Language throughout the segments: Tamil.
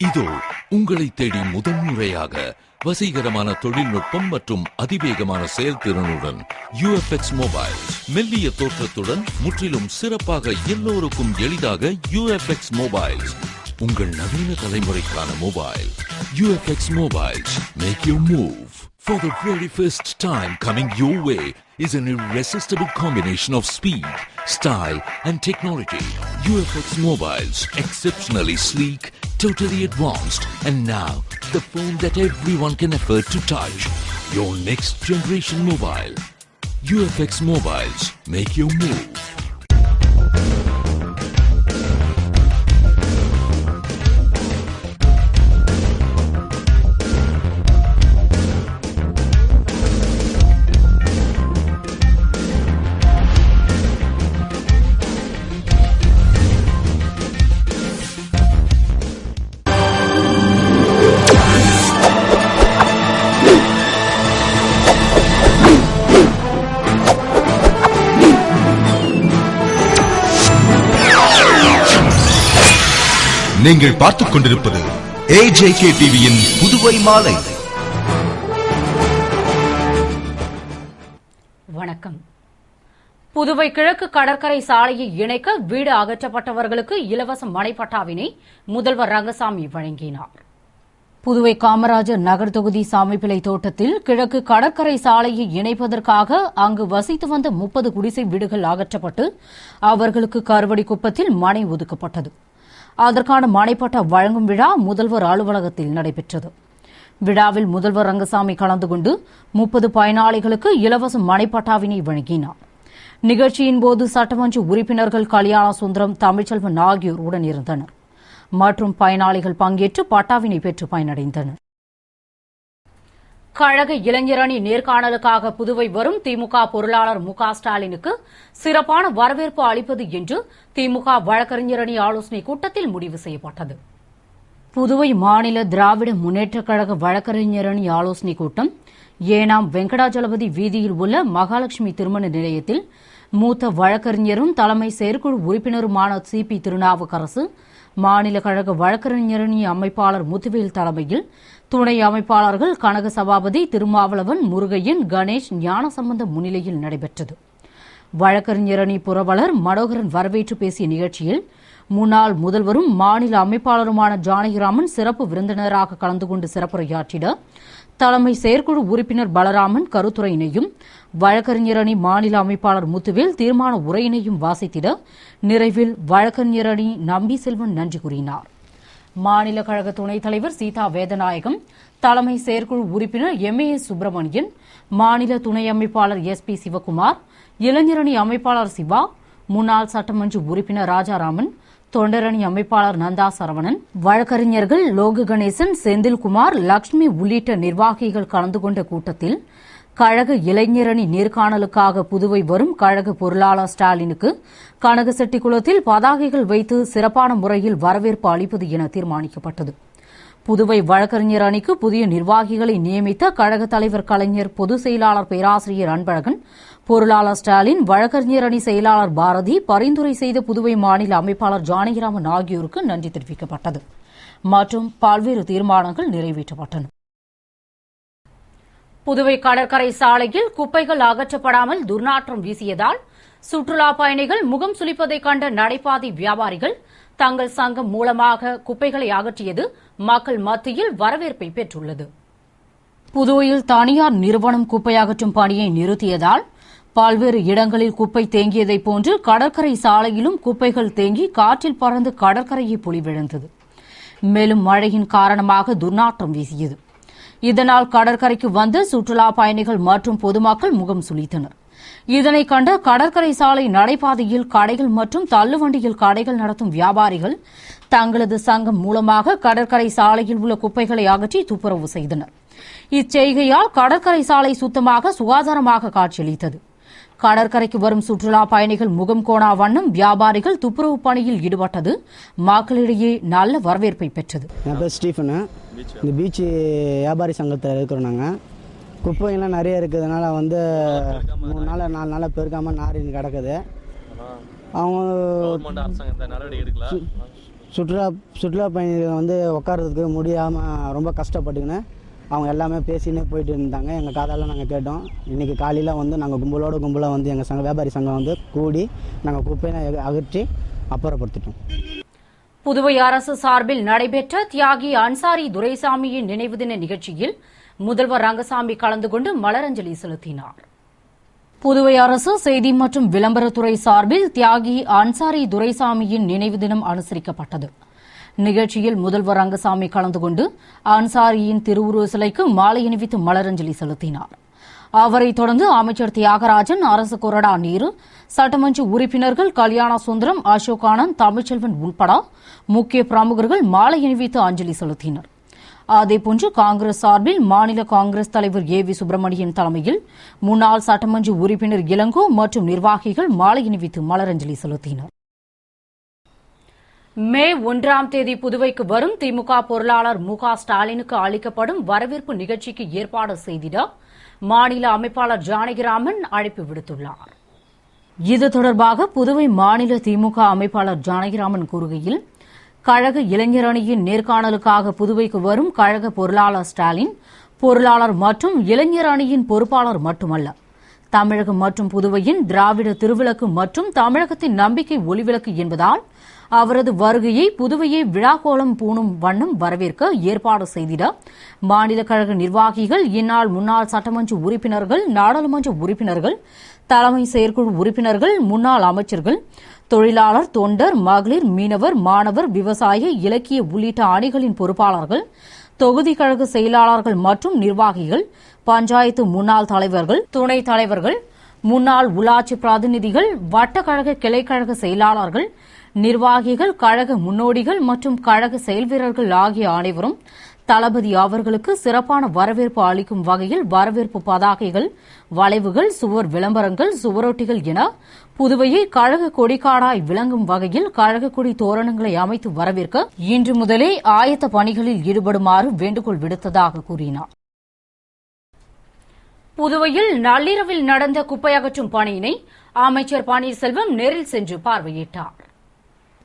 இதோ உங்களை தேடி முதன்முறையாக வசீகரமான தொழில்நுட்பம் மற்றும் அதிவேகமான செயல்திறனுடன் UFX மொபைல்ஸ். மெல்லிய தோற்றத்துடன் முற்றிலும் சிறப்பாக எல்லோருக்கும் எளிதாக UFX மொபைல்ஸ். உங்கள் நவீன தலைமுறைக்கான mobile UFX mobiles. Make your move. For the very first time coming your way is an irresistible combination of speed, style and technology. UFX mobiles, exceptionally sleek, totally advanced, and now the phone that everyone can afford to touch. Your next generation mobile. UFX mobiles, make your move. நீங்கள் பார்த்துக் கொண்டிருப்பது AJK டிவியின் புதுவை மாலை. வணக்கம். புதுவை கிழக்கு கடற்கரை சாலையை இணைக்க வீடு அகற்றப்பட்டவர்களுக்கு இலவச மனைப்பட்டாவினை முதல்வர் ரங்கசாமி வழங்கினார். புதுவை காமராஜர் நகர் தொகுதி சாமிப்பிள்ளை தோட்டத்தில் கிழக்கு கடற்கரை சாலையை இணைப்பதற்காக அங்கு வசித்து வந்த 30 குடிசை வீடுகள் அகற்றப்பட்டு அவர்களுக்கு கருவடிக்குப்பத்தில் மனை ஒதுக்கப்பட்டது. அதற்கான மனைப்பட்டா வழங்கும் விழா முதல்வர் அலுவலகத்தில் நடைபெற்றது. விழாவில் முதல்வர் ரங்கசாமி கலந்து கொண்டு 30 பயனாளிகளுக்கு இலவச மனைப்பட்டாவினை வழங்கினார். நிகழ்ச்சியின்போது சட்டமன்ற உறுப்பினர்கள் கல்யாண சுந்தரம், தமிழ்ச்செல்வன் ஆகியோர் உடனிருந்தனர் மற்றும் பயனாளிகள் பங்கேற்று பட்டாவினை பெற்று பயனடைந்தனர். கழக இளைஞரணி நேர்காணலுக்காக புதுவை வரும் திமுக பொருளாளர் மு.க. ஸ்டாலினுக்கு சிறப்பான வரவேற்பு அளிப்பது என்று திமுக வழக்கறிஞரணி ஆலோசனை கூட்டத்தில் முடிவு செய்யப்பட்டது. புதுவை மாநில திராவிட முன்னேற்றக் கழக வழக்கறிஞரணி ஆலோசனை கூட்டம் ஏனாம் வெங்கடாஜலபதி வீதியில் உள்ள மகாலட்சுமி திருமண நிலையத்தில் மூத்த வழக்கறிஞரும் தலைமை செயற்குழு உறுப்பினருமான CP திருநாவுக்கரசு, மாநில கழக வழக்கறிஞரணி அமைப்பாளர் முத்துவேல் தலைமையில் துணை அமைப்பாளர்கள் கனக சபாபதி, திருமாவளவன், முருகையன், கணேஷ், ஞானசம்பந்தம் முன்னிலையில் நடைபெற்றது. வழக்கறிஞரணி புரவலர் மனோகரன் வரவேற்று பேசிய நிகழ்ச்சியில் முன்னாள் முதல்வரும் மாநில அமைப்பாளருமான ஜானகிராமன் சிறப்பு விருந்தினராக கலந்து கொண்டு சிறப்புரையாற்றிட, தலைமை செயற்குழு உறுப்பினர் பலராமன் கருத்துரையினையும், வழக்கறிஞரணி மாநில அமைப்பாளர் முத்துவேல் தீர்மான உரையினையும் வாசித்திட, நிறைவில் வழக்கறிஞரணி நம்பி செல்வன் நன்றி கூறினார். மாநில கழக துணைத் தலைவர் சீதா வேதநாயகம், தலைமை செயற்குழு உறுப்பினர் MAS சுப்பிரமணியன், மாநில துணை அமைப்பாளர் SP சிவக்குமார், இளைஞரணி அமைப்பாளர் சிவா, முன்னாள் சட்டமன்ற உறுப்பினர் ராஜாராமன், தொண்டரணி அமைப்பாளர் நந்தா சரவணன், வழக்கறிஞர்கள் லோகு கணேசன், செந்தில்குமார், லட்சுமி உள்ளிட்ட நிர்வாகிகள் கலந்து கொண்ட கூட்டத்தில் கழக இளைஞரணி நேர்காணலுக்காக புதுவை வரும் கழக பொருளாளர் ஸ்டாலினுக்கு கனகசெட்டிக்குளத்தில் பதாகைகள் வைத்து சிறப்பான முறையில் வரவேற்பு அளிப்பது என தீர்மானிக்கப்பட்டது. புதுவை வழக்கறிஞர் அணிக்கு புதிய நிர்வாகிகளை நியமித்த கழக தலைவர் கலைஞர், பொதுச் செயலாளர் பேராசிரியர் அன்பழகன், பொருளாளர் ஸ்டாலின், வழக்கறிஞர் அணி செயலாளர் பாரதி, பரிந்துரை செய்த புதுவை மாநில அமைப்பாளர் ஜானகிராமன் ஆகியோருக்கு நன்றி தெரிவிக்கப்பட்டது மற்றும் பல்வேறு தீர்மானங்கள் நிறைவேற்றப்பட்டன. புதுவை கடற்கரை சாலையில் குப்பைகள் அகற்றப்படாமல் துர்நாற்றம் வீசியதால் சுற்றுலா பயணிகள் முகம் சுளிப்பதைக் கண்ட நடைபாதை வியாபாரிகள் தங்கள் சங்கம் மூலமாக குப்பைகளை அகற்றியது மக்கள் மத்தியில் வரவேற்பை பெற்றுள்ளது. புதுவையில் தனியார் நிறுவனம் குப்பை அகற்றும் பணியை நிறுத்தியதால் பல்வேறு இடங்களில் குப்பை தேங்கியதைப் போன்று கடற்கரை சாலையிலும் குப்பைகள் தேங்கி காற்றில் பறந்து கடற்கரையை பொலிவிழந்தது. மேலும் மழையின் காரணமாக துர்நாற்றம் வீசியது. இதனால் கடற்கரைக்கு வந்த சுற்றுலா பயணிகள் மற்றும் பொதுமக்கள் முகம் சுளித்தனர். இதனை கண்ட கடற்கரை சாலை நடைபாதையில் கடைகள் மற்றும் தள்ளுவண்டியில் கடைகள் நடத்தும் வியாபாரிகள் தங்களது சங்கம் மூலமாக கடற்கரை சாலையில் உள்ள குப்பைகளை அகற்றி துப்புரவு செய்தனர். இச்செய்கையால் கடற்கரை சாலை சுத்தமாக சுகாதாரமாக காட்சியளித்தது. கடற்கரைக்கு வரும் சுற்றுலா பயணிகள் முகம் கோணா வண்ணம் வியாபாரிகள் துப்புரவு பணியில் ஈடுபட்டது மக்களிடையே நல்ல வரவேற்பை பெற்றது. என் பேர் ஸ்டீஃபன். இந்த பீச் வியாபாரி சங்கத்தில் இருக்கிறோம். நாங்கள் குப்பைங்கள்லாம் நிறைய இருக்கிறதுனால 3 நாள் 4 நாளாக பெருக்காமல் நாரின்னு கிடக்குது. அவங்க சுற்றுலா பயணிகள் வந்து உட்காரதுக்கு முடியாமல் ரொம்ப கஷ்டப்பட்டுக்கின்னு அவங்க எல்லாமே பேசினே போயிட்டு இருந்தாங்க. எங்கள் காதால் நாங்கள் கேட்டோம். இன்றைக்கி காலையில் வந்து நாங்கள் கும்பலாக வந்து எங்கள் வியாபாரி சங்கம் வந்து கூடி நாங்கள் குப்பையை அகற்றி அப்புறப்படுத்திட்டோம். புதுவை அரசு சார்பில் நடைபெற்ற தியாகி அன்சாரி துரைசாமியின் நினைவு தின நிகழ்ச்சியில் முதல்வர் ரங்கசாமி கலந்து கொண்டு மலரஞ்சலி செலுத்தினார். புதுவை அரசு செய்தி மற்றும் விளம்பரத்துறை சார்பில் தியாகி அன்சாரி துரைசாமியின் நினைவு தினம் அனுசரிக்கப்பட்டது. நிகழ்ச்சியில் முதல்வர் ரங்கசாமி கலந்து கொண்டு அன்சாரியின் திருவுருவ சிலைக்கு மாலை அணிவித்து மலரஞ்சலி செலுத்தினார். அவரைத் தொடர்ந்து அமைச்சர் தியாகராஜன், அரசு கொறடா நேரு, சட்டமன்ற உறுப்பினர்கள் கல்யாண சுந்தரம், அசோக் ஆனந்த், தமிழ்ச்செல்வன் உட்பட முக்கிய பிரமுகர்கள் மாலை அணிவித்து அஞ்சலி செலுத்தினர். அதேபோன்று காங்கிரஸ் சார்பில் மாநில காங்கிரஸ் தலைவர் ஏ.வி. சுப்பிரமணியன் தலைமையில் முன்னாள் சட்டமன்ற உறுப்பினர் இளங்கோ மற்றும் நிர்வாகிகள் மாலை அணிவித்து மலரஞ்சலி செலுத்தினர். மே 1ஆம் தேதி புதுவைக்கு வரும் திமுக பொருளாளர் மு.க.ஸ்டாலினுக்கு அளிக்கப்படும் வரவேற்பு நிகழ்ச்சிக்கு ஏற்பாடு செய்திட மாநில அமைப்பாளர் ஜானகிராமன் அழைப்பு விடுத்துள்ளார். இது தொடர்பாக புதுவை மாநில திமுக அமைப்பாளர் ஜானகிராமன் கூறுகையில், கழக இளைஞர் அணியின் நேர்காணலுக்காக புதுவைக்கு வரும் கழக பொருளாளர் ஸ்டாலின் பொருளாளர் மற்றும் இளைஞர் அணியின் பொறுப்பாளர் மட்டுமல்ல, தமிழகம் மற்றும் புதுவையின் திராவிட திருவிளக்கு மற்றும் தமிழகத்தின் நம்பிக்கை ஒளிவிளக்கு என்பதால் அவரது வருகையை புதுவையை விழாக்கோலம் பூணும் வண்ணம் வரவேற்க ஏற்பாடு செய்திட மாநில கழக நிர்வாகிகள், இந்நாள் முன்னாள் சட்டமன்ற உறுப்பினர்கள், நாடாளுமன்ற உறுப்பினர்கள், தலைமை செயற்குழு உறுப்பினர்கள், முன்னாள் அமைச்சர்கள், தொழிலாளர், தொண்டர், மகளிர், மீனவர், மாணவர், விவசாய, இலக்கிய உள்ளிட்ட அணிகளின் பொறுப்பாளர்கள், தொகுதி கழக செயலாளர்கள் மற்றும் நிர்வாகிகள், பஞ்சாயத்து முன்னாள் தலைவர்கள், துணைத் தலைவர்கள், முன்னாள் உள்ளாட்சி பிரதிநிதிகள், வட்டக்கழக கிளைக்கழக செயலாளர்கள், நிர்வாகிகள், கழக முன்னோடிகள் மற்றும் கழக செயல்வீரர்கள் ஆகிய அனைவரும் தளபதி அவர்களுக்கு சிறப்பான வரவேற்பு அளிக்கும் வகையில் வரவேற்பு பதாகைகள், வளைவுகள், சுவர் விளம்பரங்கள், சுவரொட்டிகள் என புதுவையை கழக கொடிக்காடாய் விளங்கும் வகையில் கழக கொடி தோரணங்களை அமைத்து வரவேற்க இன்று முதலே ஆயத்த பணிகளில் ஈடுபடுமாறு வேண்டுகோள் விடுத்ததாக கூறினார். புதுவையில் நள்ளிரவில் நடந்த குப்பை அகற்றும் பணியினை அமைச்சர் பன்னீர்செல்வம் நேரில் சென்று பார்வையிட்டார்.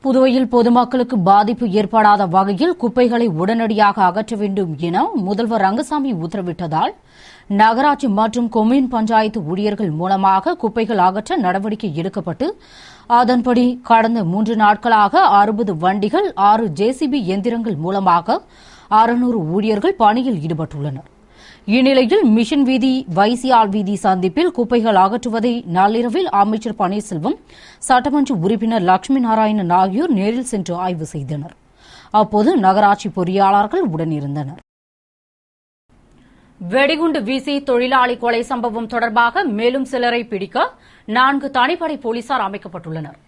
புதுவையில் பொதுமக்களுக்கு பாதிப்பு ஏற்படாத வகையில் குப்பைகளை உடனடியாக அகற்ற வேண்டும் என முதல்வர் ரங்கசாமி உத்தரவிட்டதால் நகராட்சி மற்றும் கொம்யூன் பஞ்சாயத்து ஊழியர்கள் மூலமாக குப்பைகள் அகற்ற நடவடிக்கை எடுக்கப்பட்டு அதன்படி கடந்த 3 நாட்களாக 60 வண்டிகள், 6 ஜேசிபி எந்திரங்கள் மூலமாக 600 ஊழியர்கள் பணியில் ஈடுபட்டுள்ளனர். இந்நிலையில் மிஷன் வீதி, வைசியால் வீதி சந்திப்பில் குப்பைகள் அகற்றுவதை நள்ளிரவில் அமைச்சர் பன்னீர்செல்வம், சட்டமன்ற உறுப்பினர் லட்சுமி நாராயணன் ஆகியோர் நேரில் சென்று ஆய்வு செய்தனர். அப்போது நகராட்சி பொறியாளர்கள் உடனிருந்தனர். வெடிகுண்டு வீசி தொழிலாளி கொலை சம்பவம் தொடர்பாக மேலும் சிலரை பிடிக்க 4 தனிப்படை போலீசார் அமைக்கப்பட்டுள்ளனர்.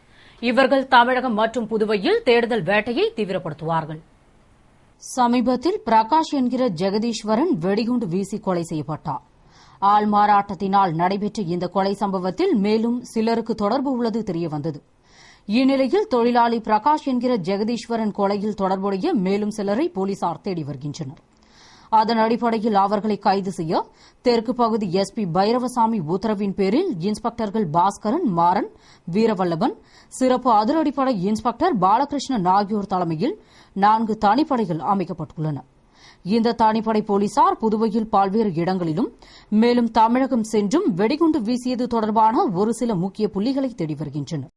இவர்கள் தமிழகம் மற்றும் புதுவையில் தேடுதல் வேட்டையை தீவிரப்படுத்துவார்கள். சமீபத்தில் பிரகாஷ் என்கிற ஜெகதீஸ்வரன் வெடிகுண்டு வீசி கொலை செய்யப்பட்டார். ஆள் மாறாட்டத்தினால் நடைபெற்ற இந்த கொலை சம்பவத்தில் மேலும் சிலருக்கு தொடர்பு உள்ளது தெரியவந்தது. இந்நிலையில் தொழிலாளி பிரகாஷ் என்கிற ஜெகதீஸ்வரன் கொலையில் தொடர்புடைய மேலும் சிலரை போலீசார் தேடி வருகின்றனர். அதன் அடிப்படையில் அவர்களை கைது செய்ய தெற்கு பகுதி எஸ்பி பைரவசாமி உத்தரவின் பேரில் இன்ஸ்பெக்டர்கள் பாஸ்கரன், மாறன், வீரவல்லபன், சிறப்பு அதிரடிப்படை இன்ஸ்பெக்டர் பாலகிருஷ்ணன் ஆகியோர் தலைமையில் 4 தனிப்படைகள் அமைக்கப்பட்டுள்ளன. இந்த தனிப்படை போலீசார் புதுவையில் பல்வேறு இடங்களிலும் மேலும் தமிழகம் சென்றும் வெடிகுண்டு வீசியது தொடர்பான ஒரு சில முக்கிய புள்ளிகளை தேடி வருகின்றனர்.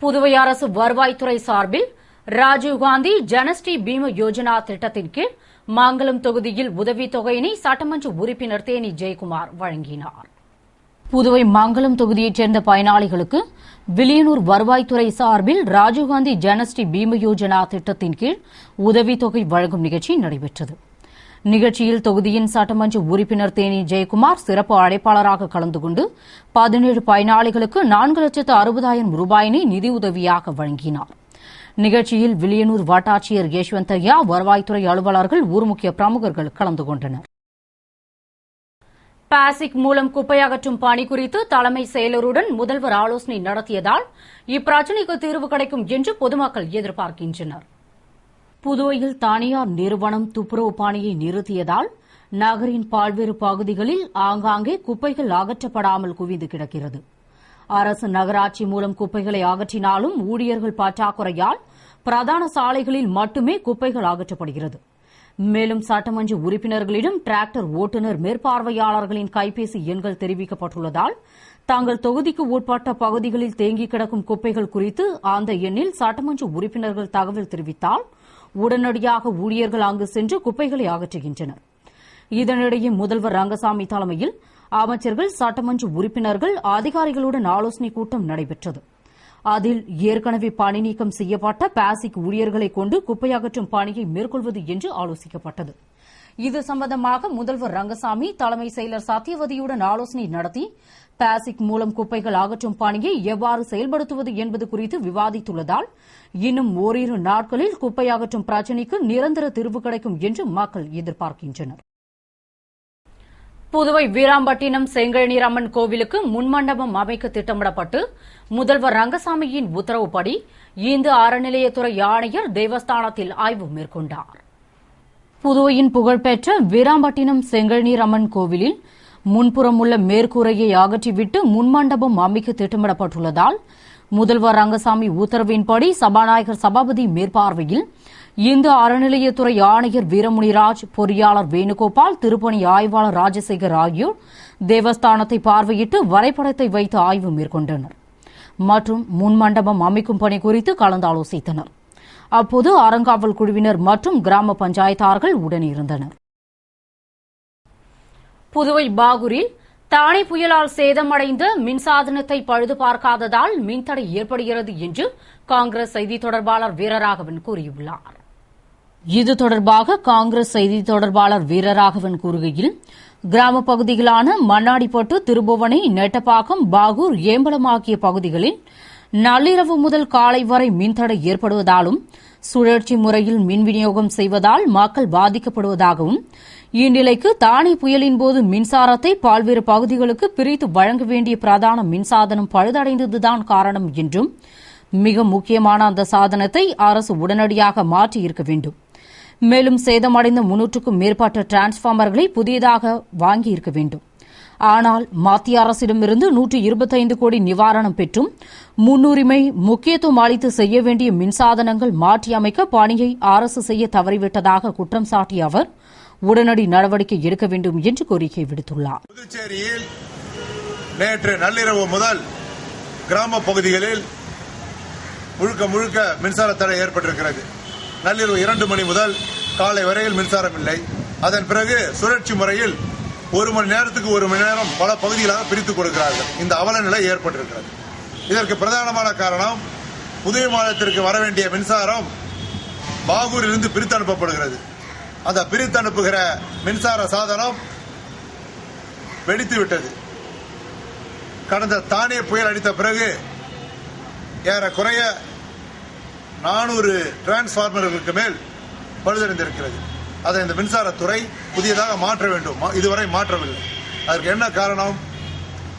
புதுவை அரசு வருவாய்த்துறை சார்பில் ராஜீவ்காந்தி ஜனஸ்ரீ பீம யோஜனா திட்டத்தின் கீழ் மாங்கலம் தொகுதியில் உதவித்தொகையினை சட்டமன்ற உறுப்பினர் தேனி ஜெயக்குமார் வழங்கினார். புதுவை மாங்கலம் தொகுதியைச் சேர்ந்த பயனாளிகளுக்கு வில்லியனூர் வருவாய்த்துறை சார்பில் ராஜீவ்காந்தி ஜனஸ்ரீ பீம யோஜனா திட்டத்தின் கீழ் உதவித்தொகை வழங்கும் நிகழ்ச்சி நடைபெற்றது. நிகழ்ச்சியில் தொகுதியின் சட்டமன்ற உறுப்பினர் தேனி ஜெயக்குமார் சிறப்பு அழைப்பாளராக கலந்து கொண்டு 17 பயனாளிகளுக்கு 4,60,000 ரூபாயினை நிதியுதவியாக வழங்கினார். நிகழ்ச்சியில் வில்லியனூர் வட்டாட்சியர் யஷ்வந்தையா, வருவாய்த்துறை அலுவலர்கள், ஊர் முக்கிய பிரமுகர்கள் கலந்து கொண்டனர். பாசிக் மூலம் குப்பை அகற்றும் பணி குறித்து தலைமை செயலருடன் முதல்வர் ஆலோசனை நடத்தியதால் இப்பிரச்சினைக்கு தீர்வு கிடைக்கும் என்று பொதுமக்கள் எதிர்பார்க்கின்றனர். புதுவையில் தனியார் நிறுவனம் துப்புரவு பணியை நிறுத்தியதால் நகரின் பல்வேறு பகுதிகளில் ஆங்காங்கே குப்பைகள் அகற்றப்படாமல் குவிந்து கிடக்கிறது. அரசு நகராட்சி மூலம் குப்பைகளை அகற்றினாலும் ஊழியர்கள் பற்றாக்குறையால் பிரதான சாலைகளில் மட்டுமே குப்பைகள் அகற்றப்படுகிறது. மேலும் சட்டமன்ற உறுப்பினர்களிடம் டிராக்டர் ஓட்டுநர் மேற்பார்வையாளர்களின் கைபேசி எண்கள் தெரிவிக்கப்பட்டுள்ளதால் தங்கள் தொகுதிக்கு உட்பட்ட பகுதிகளில் தேங்கி கிடக்கும் குப்பைகள் குறித்து அந்த எண்ணில் சட்டமன்ற உறுப்பினர்கள் தகவல் தெரிவித்தால் உடனடியாக ஊழியர்கள் அங்கு சென்று குப்பைகளை அகற்றுகின்றனர். இதனிடையே முதல்வர் ரங்கசாமி தலைமையில் அமைச்சர்கள், சட்டமன்ற உறுப்பினர்கள், அதிகாரிகளுடன் ஆலோசனைக் கூட்டம் நடைபெற்றது. அதில் ஏற்கனவே பணி நீக்கம் செய்யப்பட்ட பாசிக் ஊழியர்களை கொண்டு குப்பை அகற்றும் பணியை மேற்கொள்வது என்று ஆலோசிக்கப்பட்டது. இது சம்பந்தமாக முதல்வர் ரங்கசாமி தலைமை செயலர் சத்யவதியுடன் ஆலோசனை நடத்தி பாசிக் மூலம் குப்பைகள் அகற்றும் பணியை எவ்வாறு செயல்படுத்துவது என்பது குறித்து விவாதித்துள்ளதால் இன்னும் ஓரிரு நாட்களில் குப்பை அகற்றும் பிரச்சினைக்கு நிரந்தர தீர்வு கிடைக்கும் என்று மக்கள் எதிர்பார்க்கின்றனர். புதுவை வீராம்பட்டினம் செங்கழநீர் அம்மன் கோவிலுக்கு முன்மண்டபம் அமைக்க திட்டமிடப்பட்டு முதல்வர் ரங்கசாமியின் உத்தரவுப்படி இந்து அறநிலையத்துறை ஆணையர் தேவஸ்தானத்தில் ஆய்வு மேற்கொண்டார். புதுவையின் புகழ்பெற்ற வீராம்பட்டினம் செங்கழநீர் அம்மன் கோவிலில் முன்புறம் உள்ள மேற்கூரையை அகற்றிவிட்டு முன்மண்டபம் அமைக்க திட்டமிடப்பட்டுள்ளதால் முதல்வர் ரங்கசாமி உத்தரவின்படி சபாநாயகர் சபாபதி மேற்பார்வையில் இந்து அறநிலையத்துறை ஆணையர் வீரமுனிராஜ், பொறியாளர் வேணுகோபால், திருப்பணி ஆய்வாளர் ராஜசேகர் ஆகியோர் தேவஸ்தானத்தை பார்வையிட்டு வரைபடத்தை வைத்து ஆய்வு மேற்கொண்டனர் மற்றும் முன்மண்டபம் அமைக்கும் பணி குறித்து கலந்தாலோசித்தனர். அப்போது அறங்காவல் குழுவினர் மற்றும் கிராம பஞ்சாயத்தார்கள் உடனிருந்தனர். புதுவை பாகூரில் தானே புயலால் சேதமடைந்த மின்சாதனத்தை பழுது பார்க்காததால் மின்தடை ஏற்படுகிறது என்று காங்கிரஸ் செய்தி தொடர்பாளர் வீரராகவன் கூறியுள்ளார். இது தொடர்பாக காங்கிரஸ் செய்தி தொடர்பாளர் வீரராகவன் கூறுகையில், கிராம பகுதிகளான மண்ணாடிப்பட்டு, திருபுவனை, நெட்டப்பாக்கம், பாகூர், ஏம்பலம் ஆகிய பகுதிகளில் நள்ளிரவு முதல் காலை வரை மின்தடை ஏற்படுவதாலும் சுழற்சி முறையில் மின் விநியோகம் செய்வதால் மக்கள் பாதிக்கப்படுவதாகவும், இந்நிலைக்கு தானே புயலின்போது மின்சாரத்தை பல்வேறு பகுதிகளுக்கு பிரித்து வழங்க வேண்டிய பிரதான மின்சாதனம் பழுதடைந்ததுதான் காரணம் என்றும், மிக முக்கியமான அந்த சாதனத்தை அரசு உடனடியாக மாற்றியிருக்க வேண்டும். மேலும் சேதமடைந்த 300க்கும் மேற்பட்ட டிரான்ஸ்பார்மர்களை புதியதாக வாங்கியிருக்க வேண்டும். ஆனால் மத்திய அரசிடமிருந்து 125 கோடி நிவாரணம் பெற்றும் முன்னுரிமை முக்கியத்துவம் அளித்து செய்ய வேண்டிய மின்சாதனங்கள் மாற்றியமைக்க பணியை அரசு செய்ய தவறிவிட்டதாக குற்றம் சாட்டிய அவர் உடனடி நடவடிக்கை எடுக்க வேண்டும் என்று கோரிக்கை விடுத்துள்ளார். புதுச்சேரியில் நேற்று நள்ளிரவு முதல் கிராம பகுதிகளில் முழுக்க மின்சார தடை ஏற்பட்டிருக்கிறது. நள்ளிரவு 2 மணி முதல் காலை வரையில் மின்சாரம் இல்லை. அதன் பிறகு சுழற்சி முறையில் 1 மணி நேரத்துக்கு 1 மணி நேரம் பல பகுதிகளாக பிரித்துக் கொடுக்கிறார்கள். இந்த அவல நிலை ஏற்பட்டிருக்கிறது. இதற்கு பிரதானமான காரணம், புதுவை மாநிலத்திற்கு வர வேண்டிய மின்சாரம் பாகூரிலிருந்து பிரித்து அனுப்பப்படுகிறது. அந்த பிரித்து அனுப்புகிற மின்சார சாதனம் வெடித்துவிட்டது. கடந்த தானே புயல் அடித்த பிறகு ஏறக்குறைய 400 டிரான்ஸ்பார்மர்களுக்கு மேல் பழுதடைந்திருக்கிறது. அதை இந்த மின்சாரத்துறை புதியதாக மாற்ற வேண்டும். இதுவரை மாற்றவில்லை. அதற்கு என்ன காரணம்?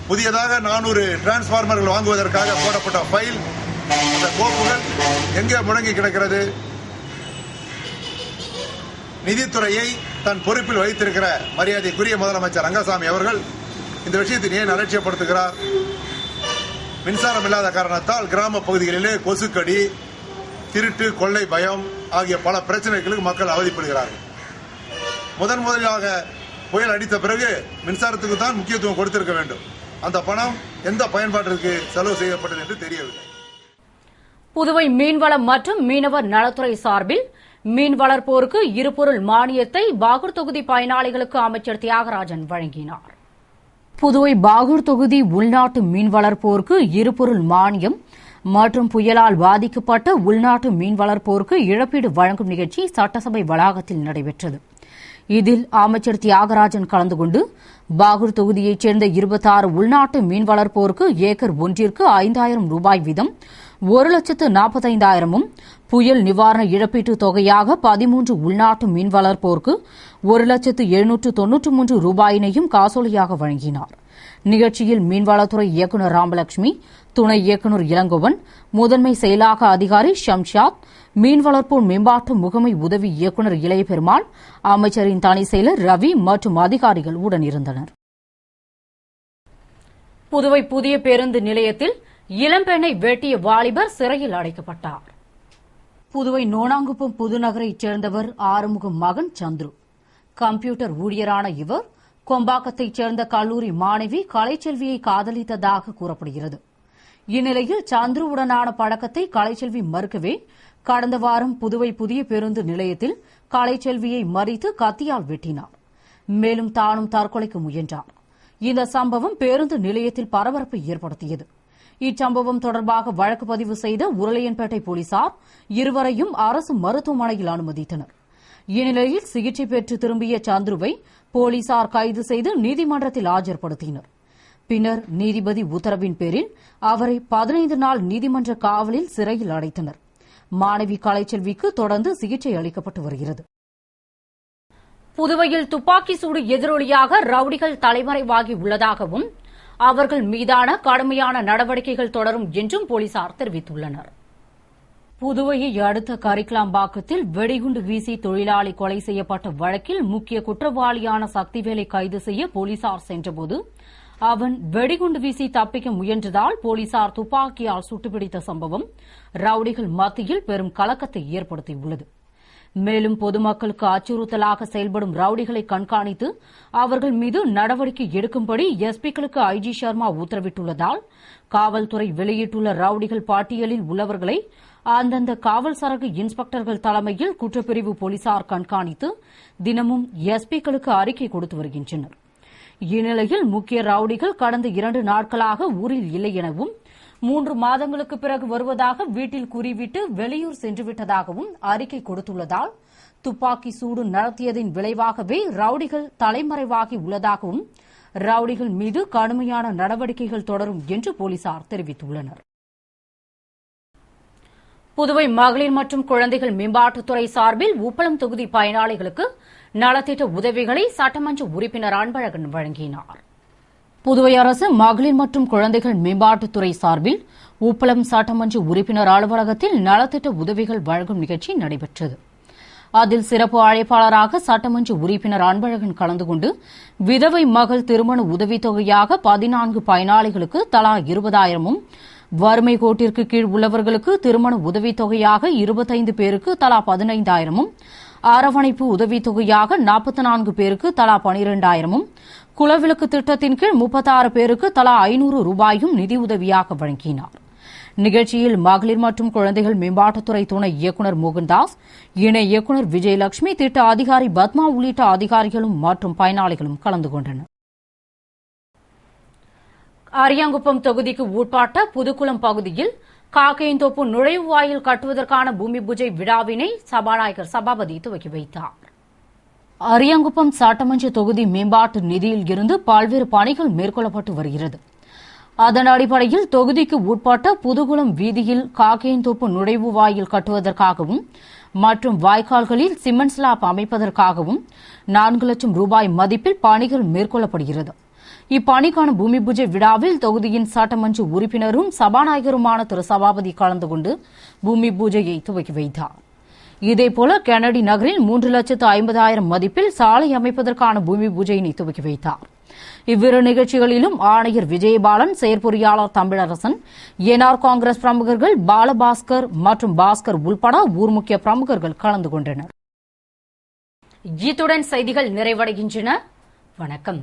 புதியதாக 400 டிரான்ஸ்பார்மர்கள் வாங்குவதற்காக போடப்பட்ட ஃபைல், அந்த கோப்புகள் எங்கே முடங்கி கிடக்கிறது? நிதித்துறையை தன் பொறுப்பில் வைத்திருக்கிற மரியாதைக்குரிய முதலமைச்சர் ரங்கசாமி அவர்கள் இந்த விஷயத்தை ஏன் அலட்சியப்படுத்துகிறார்? மின்சாரம் இல்லாத காரணத்தால் கிராம பகுதிகளிலே கொசுக்கடி, திருட்டு, கொள்ளை பயம் ஆகிய பல பிரச்சனைகளுக்கு மக்கள் அவதிப்படுகிறார்கள். முதலாக புயல் அடித்த பிறகு மின்சாரத்துக்கு தான் முக்கியத்துவம் கொடுத்திருக்க வேண்டும். அந்த பணம் எந்த பயன்பாட்டிற்கு செலவு செய்யப்பட்டது என்று தெரியவில்லை. புதுவை மீன்வளம் மற்றும் மீனவர் நலத்துறை சார்பில் மீன் வளர்ப்போருக்கு இருபொருள் மானியத்தை பாகூர் தொகுதி பயனாளிகளுக்கு அமைச்சர் தியாகராஜன் வழங்கினார். புதுவை பாகூர் தொகுதி உள்நாட்டு மீன் வளர்ப்போருக்கு இருபொருள் மானியம் மற்றும் புயலால் பாதிக்கப்பட்ட உள்நாட்டு மீன் வளர்ப்போருக்கு இழப்பீடு வழங்கும் நிகழ்ச்சி சட்டசபை வளாகத்தில் நடைபெற்றது. இதில் அமைச்சர் தியாகராஜன் கலந்து கொண்டு பாகூர் தொகுதியைச் சேர்ந்த 26 உள்நாட்டு மீன் வளர்ப்போருக்கு ஏக்கர் ஒன்றிற்கு 5000 ரூபாய் வீதம் 1,45,000 புயல் நிவாரண இழப்பீட்டுத் தொகையாக 13 உள்நாட்டு மீன் வளர்ப்போருக்கு 1,793 ரூபாயினையும் காசோலையாக வழங்கினார். நிகழ்ச்சியில் மீன்வளத்துறை இயக்குநர் ராமலட்சுமி, துணை இயக்குநர் இளங்கோவன், முதன்மை செயலாக்க அதிகாரி ஷம்ஷாத், மீன் வளர்ப்போர் மேம்பாட்டு முகமை உதவி இயக்குநர் இளையபெருமாள், அமைச்சரின் தனி செயலர் ரவி மற்றும் அதிகாரிகள் உடனிருந்தனர். புதுவை புதிய பேருந்து நிலையத்தில் இளம்பெண்ணை வெட்டிய வாலிபர் சிறையில் அடைக்கப்பட்டார். புதுவை நோனாங்குப்பம் புதுநகரைச் சேர்ந்தவர் ஆறுமுகம் மகன் சந்துரு. கம்ப்யூட்டர் ஊழியரான இவர் கொம்பாக்கத்தைச் சேர்ந்த கல்லூரி மாணவி கலைச்செல்வியை காதலித்ததாக கூறப்படுகிறது. இந்நிலையில் சந்துருவுடனான பழக்கத்தை கலைச்செல்வி மறுக்கவே கடந்த வாரம் புதுவை புதிய பேருந்து நிலையத்தில் கலைச்செல்வியை மறித்து கத்தியால் வெட்டினார். மேலும் தானும் தற்கொலைக்கு முயன்றார். இந்த சம்பவம் பேருந்து நிலையத்தில் பரபரப்பை ஏற்படுத்தியது. இச்சம்பவம் தொடர்பாக வழக்கு பதிவு செய்த உருளையன்பேட்டை போலீசார் இருவரையும் அரசு மருத்துவமனையில் அனுமதித்தனர். இந்நிலையில் சிகிச்சை பெற்று திரும்பிய சந்துருவை போலீசார் கைது செய்து நீதிமன்றத்தில் ஆஜர்படுத்தினர். பின்னர் நீதிபதி உத்தரவின் பேரில் அவரை 15 நாள் நீதிமன்ற காவலில் சிறையில் அடைத்தனர். மாணவி கலைச்செல்விக்கு தொடர்ந்து சிகிச்சை அளிக்கப்பட்டு வருகிறது. புதுவையில் துப்பாக்கி சூடு எதிரொலியாக ரவுடிகள் தலைமறைவாகி உள்ளதாகவும் அவர்கள் மீதான கடுமையான நடவடிக்கைகள் தொடரும் என்றும் போலீசார் தெரிவித்துள்ளனர். புதுவையை அடுத்த கரிக்கலாம்பாக்கத்தில் வெடிகுண்டு வீசி தொழிலாளி கொலை செய்யப்பட்ட வழக்கில் முக்கிய குற்றவாளியான சக்திவேலை கைது செய்ய போலீசார் சென்றபோது அவன் வெடிகுண்டு வீசி தப்பிக்க முயன்றதால் போலீசார் துப்பாக்கியால் சுட்டுப்பிடித்த சம்பவம் ரவுடிகள் மத்தியில் பெரும் கலக்கத்தை ஏற்படுத்தியுள்ளது. மேலும் பொதுமக்களுக்கு அச்சுறுத்தலாக செயல்படும் ரவுடிகளை கண்காணித்து அவர்கள் மீது நடவடிக்கை எடுக்கும்படி எஸ்பிக்களுக்கு ஐஜி சர்மா உத்தரவிட்டுள்ளதால் காவல்துறை வெளியிட்டுள்ள ரவுடிகள் பட்டியலில் உள்ளவர்களை அந்தந்த காவல் சரக இன்ஸ்பெக்டர்கள் தலைமையில் குற்றப்பிரிவு போலீசார் கண்காணித்து தினமும் எஸ்பிக்களுக்கு அறிக்கை கொடுத்து வருகின்றனர். இந்நிலையில் முக்கிய ரவுடிகள் கடந்த 2 நாட்களாக ஊரில் இல்லை எனவும் 3 மாதங்களுக்கு பிறகு வருவதாக வீட்டில் கூறிவிட்டு வெளியூர் சென்றுவிட்டதாகவும் அறிக்கை கொடுத்துள்ளதால் துப்பாக்கி சூடு நடத்தியதின் விளைவாகவே ரவுடிகள் தலைமறைவாகி உள்ளதாகவும் ரவுடிகள் மீது கடுமையான நடவடிக்கைகள் தொடரும் என்று போலீசார் தெரிவித்துள்ளனர். புதுவை மகளிர் மற்றும் குழந்தைகள் மேம்பாட்டுத்துறை சார்பில் உப்பளம் தொகுதி பயனாளிகளுக்கு நலத்திட்ட உதவிகளை சட்டமன்ற உறுப்பினர் அன்பழகன் வழங்கினார். புதுவை அரசு மகளிர் மற்றும் குழந்தைகள் மேம்பாட்டுத்துறை சார்பில் உப்பளம் சட்டமன்ற உறுப்பினர் அலுவலகத்தில் நலத்திட்ட உதவிகள் வழங்கும் நிகழ்ச்சி நடைபெற்றது. அதில் சிறப்பு அழைப்பாளராக சட்டமன்ற உறுப்பினர் அன்பழகன் கலந்து கொண்டு விதவை மகள் திருமண உதவித்தொகையாக 14 பயனாளிகளுக்கு தலா 20,000 வறுமை கோட்டிற்கு கீழ் உள்ளவர்களுக்கு திருமண உதவித்தொகையாக 25 பேருக்கு தலா 15,000 அரவணைப்பு உதவித்தொகையாக 44 பேருக்கு தலா 12,000 குலவிளக்கு திட்டத்தின் கீழ் 36 பேருக்கு தலா 500 ரூபாயும் நிதியுதவியாக வழங்கினார். நிகழ்ச்சியில் மகளிர் மற்றும் குழந்தைகள் மேம்பாட்டுத்துறை துணை இயக்குநர் மோகன்தாஸ், இணை இயக்குநர் விஜயலட்சுமி, திட்ட அதிகாரி பத்மா உள்ளிட்ட அதிகாரிகளும் மற்றும் பயனாளிகளும் கலந்து கொண்டனர். அரியாங்குப்பம் தொகுதிக்கு உட்பட்ட புதுக்குளம் பகுதியில் காக்கையந்தோப்பு நுழைவுவாயில் கட்டுவதற்கான பூமி பூஜை விழாவினை சபாநாயகர் சபாபதி துவக்கி வைத்தார். அரியாங்குப்பம் சட்டமன்ற தொகுதி மேம்பாட்டு நிதியில் இருந்து பல்வேறு பணிகள் மேற்கொள்ளப்பட்டு வருகிறது. அதன் அடிப்படையில் தொகுதிக்கு உட்பட்ட புதுகுளம் வீதியில் காக்கையந்தோப்பு நுழைவுவாயில் கட்டுவதற்காகவும் மற்றும் வாய்க்கால்களில் சிமெண்ட் ஸ்லாப் அமைப்பதற்காகவும் 4 லட்சம் ரூபாய் மதிப்பில் பணிகள் மேற்கொள்ளப்படுகிறது. இப்பணிக்கான பூமி பூஜை விழாவில் தொகுதியின் சட்டமன்ற உறுப்பினரும் சபாநாயகருமான திரு சபாபதி கலந்து கொண்டு பூமி பூஜையை துவக்கி வைத்தார். இதேபோல கெனடி நகரில் 3,50,000 மதிப்பில் சாலை அமைப்பதற்கான பூமி பூஜையினை துவக்கி வைத்தார். இவ்விரு நிகழ்ச்சிகளிலும் ஆணையர் விஜயபாலன், செயற்பொறியாளர் தமிழரசன், என்ஆர் காங்கிரஸ் பிரமுகர்கள் பாலபாஸ்கர் மற்றும் பாஸ்கர் உள்பட ஊர் முக்கிய பிரமுகர்கள் கலந்து கொண்டனர். இத்துடன் செய்திகள் நிறைவடைகின்றன. வணக்கம்.